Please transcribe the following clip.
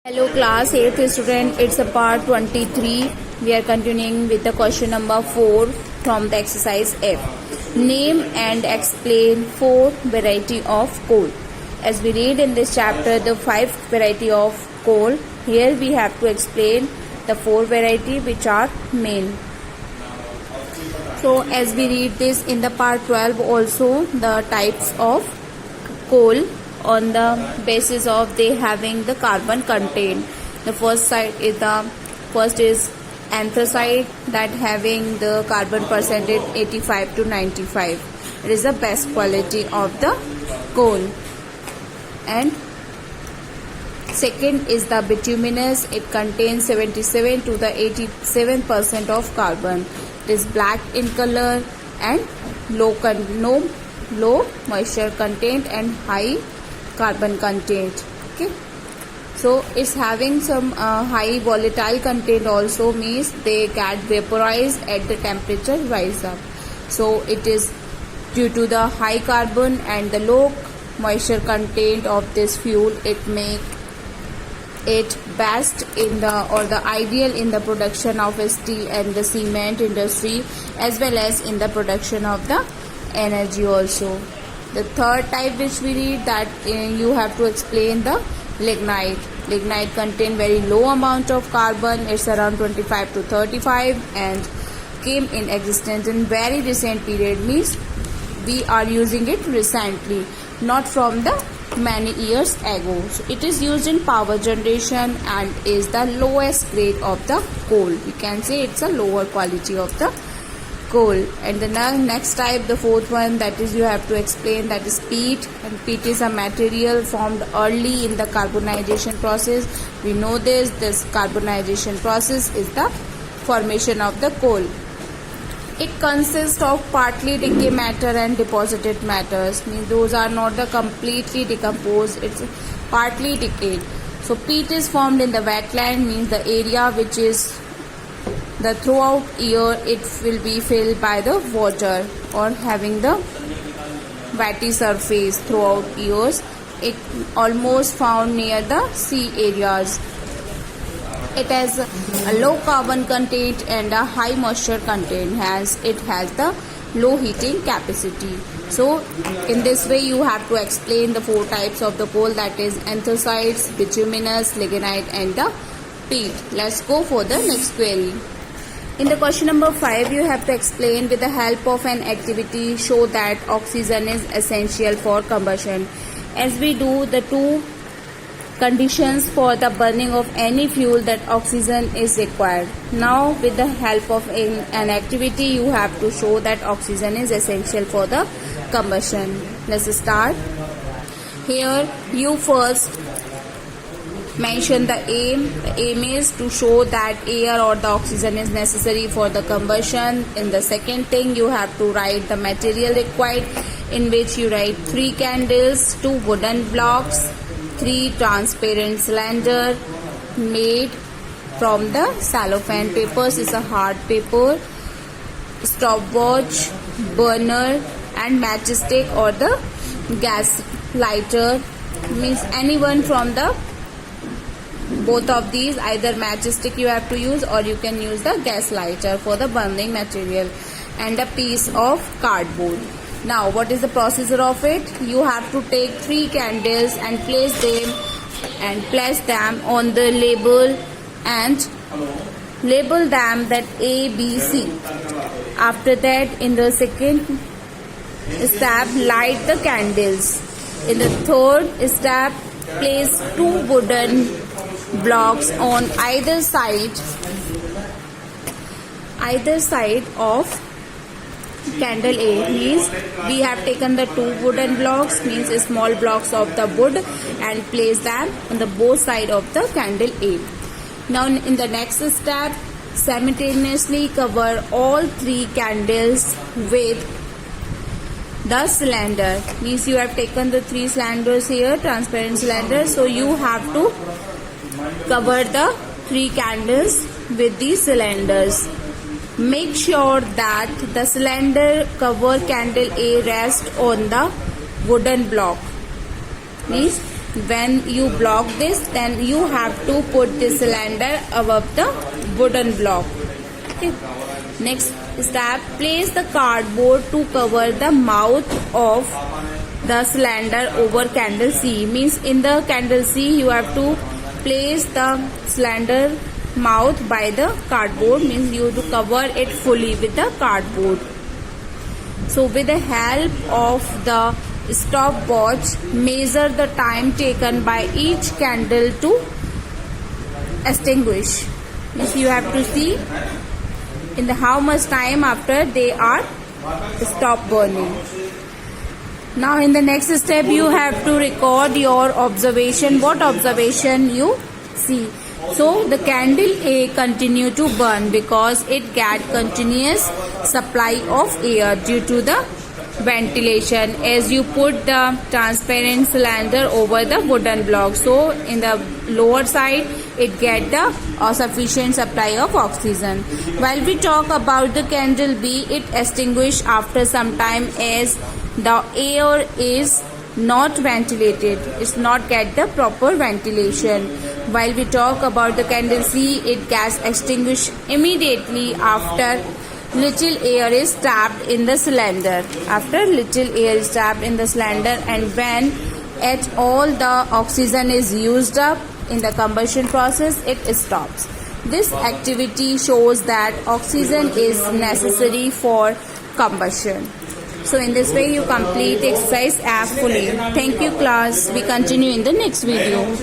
Hello class 8th student, it's a part 23. We are continuing with the question number 4 from the exercise F. Name and explain 4 variety of coal. As we read in this chapter the 5 variety of coal, here we have to explain the 4 variety which are main. So as we read this in the part 12 also, the types of coal on the basis of they having the carbon content. The first is anthracite, that having the carbon percentage 85 to 95. It is the best quality of the coal. And second is the bituminous. It contains 77 to the 87% of carbon. It is black in color and low moisture content and high carbon content. Okay, so it's having some high volatile content also, means they get vaporized at the temperature rise up. So it is due to the high carbon and the low moisture content of this fuel, it make it best in the ideal in the production of steel and the cement industry, as well as in the production of the energy also. The third type which we read, that you have to explain the lignite. Lignite contain very low amount of carbon. It's around 25 to 35 and came in existence in very recent period, means we are using it recently, not from the many years ago. So it is used in power generation and is the lowest grade of the coal. We can say it's a lower quality of the coal. And the next type, the fourth one, that is you have to explain, that is peat. And peat is a material formed early in the carbonization process. We know this carbonization process is the formation of the coal. It consists of partly decayed matter and deposited matters, means those are not the completely decomposed, it's partly decayed. So peat is formed in the wetland, means the area which is the throughout year it will be filled by the water or having the wetty surface throughout years. It almost found near the sea areas. It has a low carbon content and a high moisture content, hence it has the low heating capacity. So in this way you have to explain the 4 types of the coal, that is anthracites, bituminous, lignite and the peat. Let's go for the next query. In the question number 5, you have to explain with the help of an activity, show that oxygen is essential for combustion. As we do the 2 conditions for the burning of any fuel, that oxygen is required. Now with the help of an activity, you have to show that oxygen is essential for the combustion. Let's start. Here you first mention the aim. The aim is to show that air or the oxygen is necessary for the combustion. In the second thing, you have to write the material required, in which you write 3 candles, 2 wooden blocks, 3 transparent cylinder made from the cellophane papers, is a hard paper, stopwatch, burner and matchstick or the gas lighter, means anyone from the both of these, either matchstick you have to use or you can use the gas lighter for the burning material, and a piece of cardboard. Now what is the procedure of it? You have to take 3 candles and place them on the label and label them that A, B, C. After that, in the second step, light the candles. In the third step, place 2 wooden blocks on either side of candle A, means we have taken the 2 wooden blocks, means small blocks of the wood, and place them on the both side of the candle A. Now in the next step, simultaneously cover all 3 candles with the cylinder, means you have taken the 3 cylinders here, transparent cylinders, so you have to cover the 3 candles with these cylinders. Make sure that the cylinder cover candle A rest on the wooden block, means when you block this, then you have to put the cylinder above the wooden block. Okay. Next step, place the cardboard to cover the mouth of the cylinder over candle C. Means in the candle C you have to place the cylinder mouth by the cardboard, means you have to cover it fully with the cardboard. So with the help of the stopwatch, measure the time taken by each candle to extinguish. Means you have to see in the how much time after they are stop burning. Now in the next step you have to record your observation. What observation you see? So the candle A continue to burn because it get continuous supply of air due to the ventilation as you put the transparent cylinder over the wooden block. So in the lower side it get the sufficient supply of oxygen. While we talk about the candle B, it extinguish after some time as the air is not ventilated, it's not get the proper ventilation. While we talk about the candle C, it gets extinguished immediately after little air is trapped in the cylinder. After little air is trapped in the cylinder, and when at all the oxygen is used up in the combustion process, it stops. This activity shows that oxygen is necessary for combustion. So in this way you complete exercise F fully. Thank you class. We continue in the next video.